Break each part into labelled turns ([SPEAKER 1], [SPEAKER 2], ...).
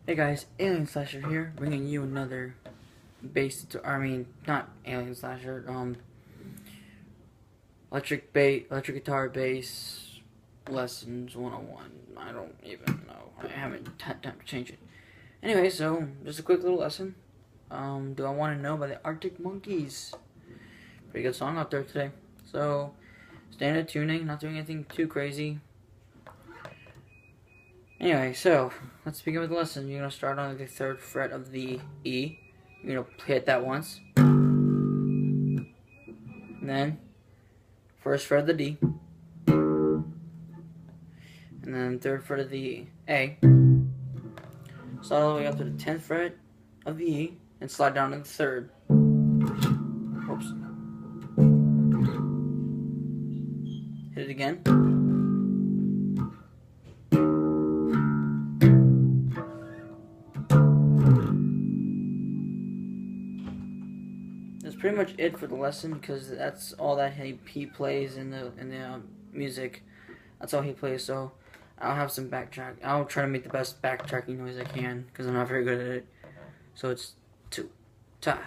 [SPEAKER 1] Hey guys, Alien Slasher here, bringing you another not Alien Slasher, electric guitar bass lessons 101. I don't even know. I haven't had time to change it. Anyway, so just a quick little lesson. Do I Want to Know by the Arctic Monkeys. Pretty good song out there today. So, standard tuning, not doing anything too crazy. Anyway, so let's begin with the lesson. You're gonna start on the third fret of the E. You're gonna hit that once, and then first fret of the D, and then third fret of the A. Slide all the way up to the 10th fret of the E, and slide down to the third. Oops. Hit it again. That's pretty much it for the lesson, because that's all that he plays in the music. That's all he plays. So I'll have some backtrack. I'll try to make the best backtracking noise I can, because I'm not very good at it. So it's two, ta,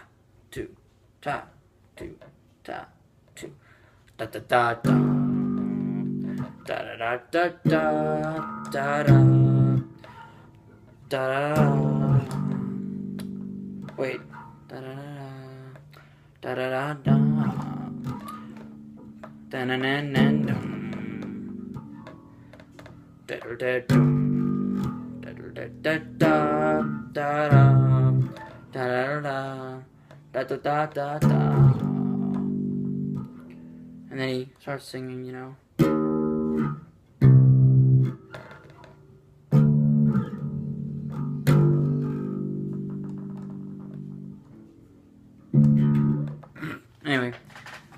[SPEAKER 1] two, ta, two, ta, two, da da da da, da da da da da da da da. Wait, da da da da da da da na na na na da da da da da da da da da da da da. And then he starts singing, you know. Anyway,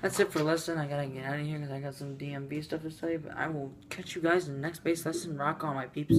[SPEAKER 1] that's it for the lesson. I gotta get out of here because I got some DMV stuff to say. But I will catch you guys in the next bass lesson. Rock on, my peeps.